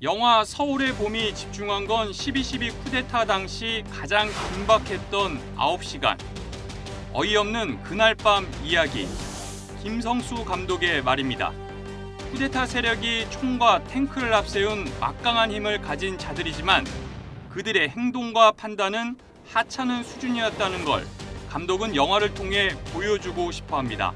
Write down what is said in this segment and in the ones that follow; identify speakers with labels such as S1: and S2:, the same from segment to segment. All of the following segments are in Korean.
S1: 영화 서울의 봄이 집중한 건 12.12 쿠데타 당시 가장 긴박했던 9시간. 어이없는 그날 밤 이야기. 김성수 감독의 말입니다. 쿠데타 세력이 총과 탱크를 앞세운 막강한 힘을 가진 자들이지만 그들의 행동과 판단은 하찮은 수준이었다는 걸 감독은 영화를 통해 보여주고 싶어 합니다.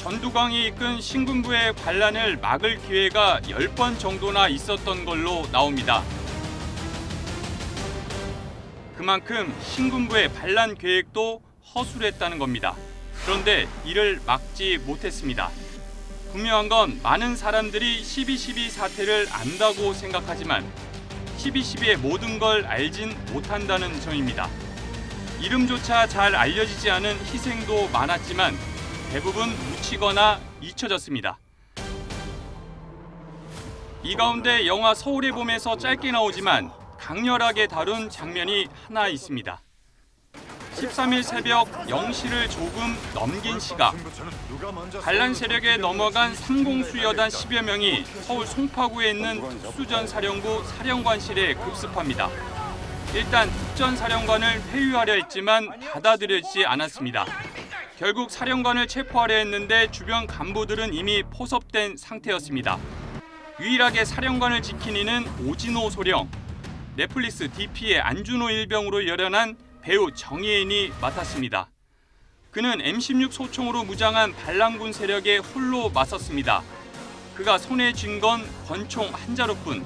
S1: 전두광이 이끈 신군부의 반란을 막을 기회가 10번 정도나 있었던 걸로 나옵니다. 그만큼 신군부의 반란 계획도 허술했다는 겁니다. 그런데 이를 막지 못했습니다. 분명한 건 많은 사람들이 12.12 사태를 안다고 생각하지만 12.12의 모든 걸 알진 못한다는 점입니다. 이름조차 잘 알려지지 않은 희생도 많았지만 대부분 묻히거나 잊혀졌습니다. 이 가운데 영화 서울의 봄에서 짧게 나오지만 강렬하게 다룬 장면이 하나 있습니다. 13일 새벽 0시를 조금 넘긴 시각, 반란 세력에 넘어간 상공수여단 10여 명이 서울 송파구에 있는 특수전사령부 사령관실에 급습합니다. 일단 특전사령관을 회유하려 했지만 받아들여지지 않았습니다. 결국 사령관을 체포하려 했는데 주변 간부들은 이미 포섭된 상태였습니다. 유일하게 사령관을 지킨 이는 오진호 소령, 넷플릭스 DP의 안준호 일병으로 열연한 배우 정예인이 맡았습니다. 그는 M16 소총으로 무장한 반란군 세력에 홀로 맞섰습니다. 그가 손에 쥔 건 권총 한 자루뿐.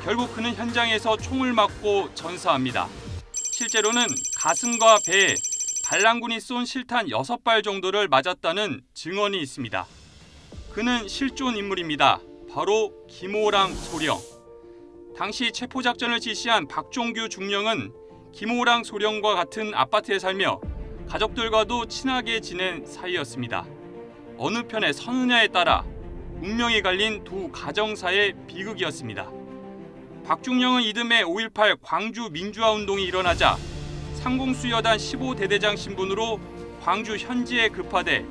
S1: 결국 그는 현장에서 총을 맞고 전사합니다. 실제로는 가슴과 배에 반란군이 쏜 실탄 6발 정도를 맞았다는 증언이 있습니다. 그는 실존 인물입니다. 바로 김호랑 소령. 당시 체포작전을 지시한 박종규 중령은 김호랑 소령과 같은 아파트에 살며 가족들과도 친하게 지낸 사이였습니다. 어느 편에 서느냐에 따라 운명이 갈린 두 가정사의 비극이었습니다. 박중령은 이듬해 5.18 광주 민주화운동이 일어나자 상공수여단 15대대장 신분으로 광주 현지에 급파돼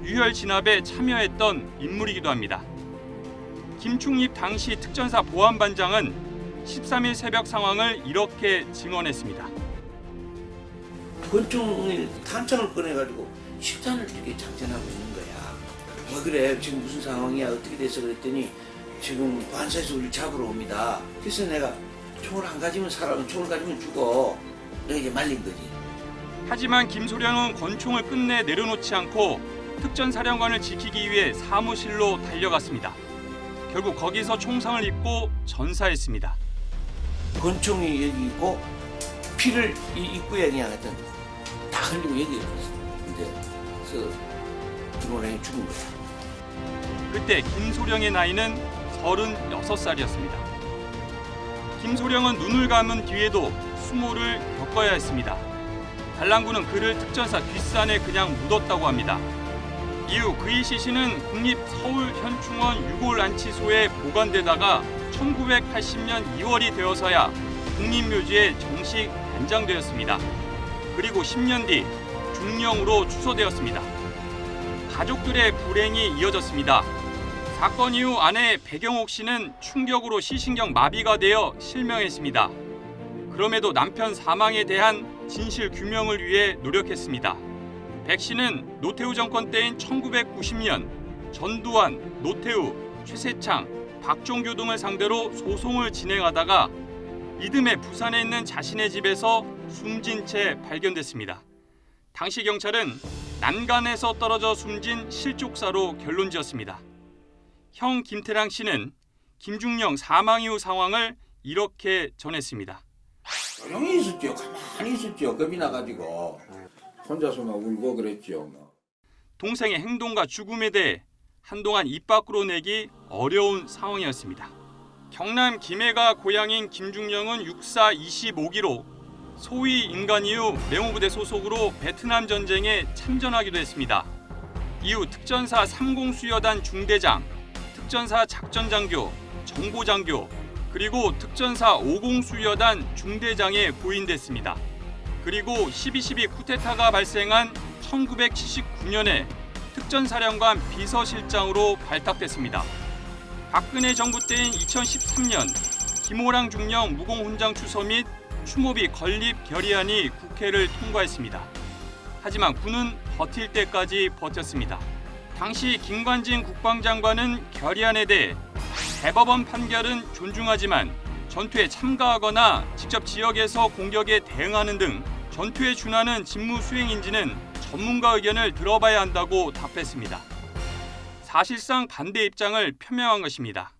S1: 유혈 진압에 참여했던 인물이기도 합니다. 김충립 당시 특전사 보안반장은 13일 새벽 상황을 이렇게 증언했습니다.
S2: 권총을 탄창을 꺼내가지고 식단을 이렇게 장전하고 있는 거야. 뭐 그래 지금 무슨 상황이야 어떻게 돼서 그랬더니 지금 관사에서 우리 잡으러 옵니다. 그래서 내가 총을 안 가지면 살아, 총을 가지면 죽어. 이렇게 말린 거지.
S1: 하지만 김소령은 권총을 끝내 내려놓지 않고 특전사령관을 지키기 위해 사무실로 달려갔습니다. 결국 거기서 총상을 입고 전사했습니다.
S2: 권총이 여기 있고 피를 이 입구에 그냥 하여튼 다 흘리고 여기 이제 김호랑이 죽은 거야.
S1: 그때 김소령의 나이는 36살이었습니다. 김소령은 눈을 감은 뒤에도 수모를 겪어야 했습니다. 반란군은 그를 특전사 뒷산에 그냥 묻었다고 합니다. 이후 그의 시신은 국립서울현충원 유골안치소에 보관되다가 1980년 2월이 되어서야 국립묘지에 정식 안장되었습니다. 그리고 10년 뒤 중령으로 추서되었습니다. 가족들의 불행이 이어졌습니다. 사건 이후 아내 백영옥 씨는 충격으로 시신경 마비가 되어 실명했습니다. 그럼에도 남편 사망에 대한 진실 규명을 위해 노력했습니다. 백 씨는 노태우 정권 때인 1990년 전두환, 노태우, 최세창, 박종규 등을 상대로 소송을 진행하다가 이듬해 부산에 있는 자신의 집에서 숨진 채 발견됐습니다. 당시 경찰은 난간에서 떨어져 숨진 실족사로 결론지었습니다. 형 김태랑 씨는 김중령 사망 이후 상황을 이렇게 전했습니다.
S2: 조용히 있었죠. 가만히 있었죠. 겁이 나가지고 혼자서 막 울고 그랬죠.
S1: 동생의 행동과 죽음에 대해 한동안 입 밖으로 내기 어려운 상황이었습니다. 경남 김해가 고향인 김중령은 육사 25기로 소위 인간 이후 맹호부대 소속으로 베트남 전쟁에 참전하기도 했습니다. 이후 특전사 30수여단 중대장, 특전사 작전장교, 정보장교, 그리고 특전사 50수여단 중대장에 부임됐습니다. 그리고 12.12 쿠데타가 발생한 1979년에 특전사령관 비서실장으로 발탁됐습니다. 박근혜 정부 때인 2013년 김호랑 중령 무공훈장 추서 및 추모비 건립 결의안이 국회를 통과했습니다. 하지만 군은 버틸 때까지 버텼습니다. 당시 김관진 국방장관은 결의안에 대해 대법원 판결은 존중하지만 전투에 참가하거나 직접 지역에서 공격에 대응하는 등 전투에 준하는 직무 수행인지는 전문가 의견을 들어봐야 한다고 답했습니다. 사실상 반대 입장을 표명한 것입니다.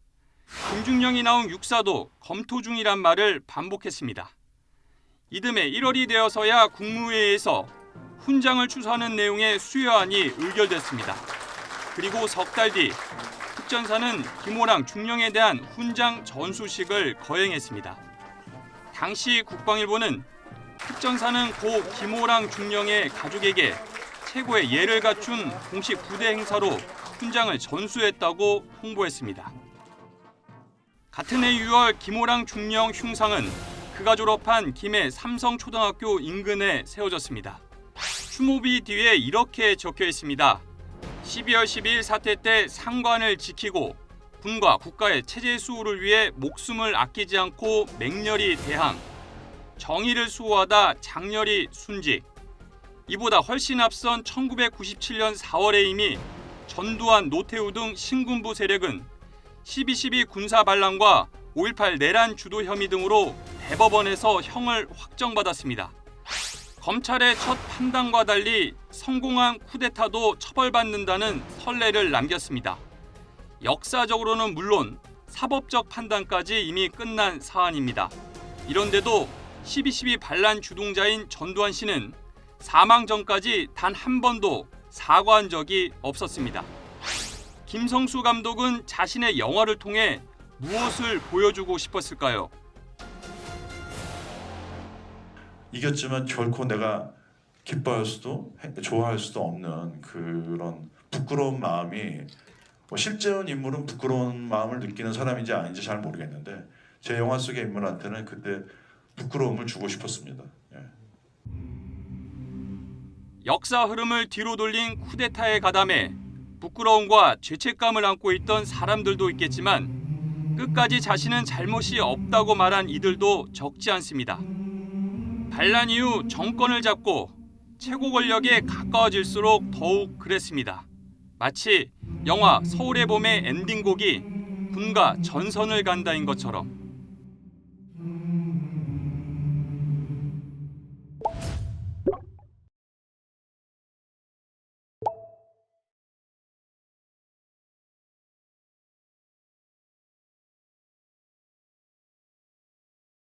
S1: 김중령이 나온 육사도 검토 중이란 말을 반복했습니다. 이듬해 1월이 되어서야 국무회의에서 훈장을 추서하는 내용의 수여안이 의결됐습니다. 그리고 석 달 뒤 특전사는 김호랑 중령에 대한 훈장 전수식을 거행했습니다. 당시 국방일보는 특전사는 고 김호랑 중령의 가족에게 최고의 예를 갖춘 공식 부대 행사로 훈장을 전수했다고 홍보했습니다. 같은 해 6월 김호랑 중령 흉상은 그가 졸업한 김해 삼성초등학교 인근에 세워졌습니다. 추모비 뒤에 이렇게 적혀 있습니다. 12월 12일 사태 때 상관을 지키고 군과 국가의 체제 수호를 위해 목숨을 아끼지 않고 맹렬히 대항, 정의를 수호하다 장렬히 순직. 이보다 훨씬 앞선 1997년 4월에 이미 전두환, 노태우 등 신군부 세력은 12.12 군사 반란과 5.18 내란 주도 혐의 등으로 대법원에서 형을 확정받았습니다. 검찰의 첫 판단과 달리 성공한 쿠데타도 처벌받는다는 선례를 남겼습니다. 역사적으로는 물론 사법적 판단까지 이미 끝난 사안입니다. 이런데도 12.12 반란 주동자인 전두환 씨는 사망 전까지 단 한 번도 사과한 적이 없었습니다. 김성수 감독은 자신의 영화를 통해 무엇을 보여주고 싶었을까요?
S3: 이겼지만 결코 내가 기뻐할 수도 좋아할 수도 없는 그런 부끄러운 마음이 실제의 인물은 부끄러운 마음을 느끼는 사람인지 아닌지 잘 모르겠는데 제 영화 속의 인물한테는 그때 부끄러움을 주고 싶었습니다. 예.
S1: 역사 흐름을 뒤로 돌린 쿠데타에 가담해 부끄러움과 죄책감을 안고 있던 사람들도 있겠지만 끝까지 자신은 잘못이 없다고 말한 이들도 적지 않습니다. 반란 이후 정권을 잡고 최고 권력에 가까워질수록 더욱 그랬습니다. 마치 영화 서울의 봄의 엔딩곡이 군가 전선을 간다인 것처럼.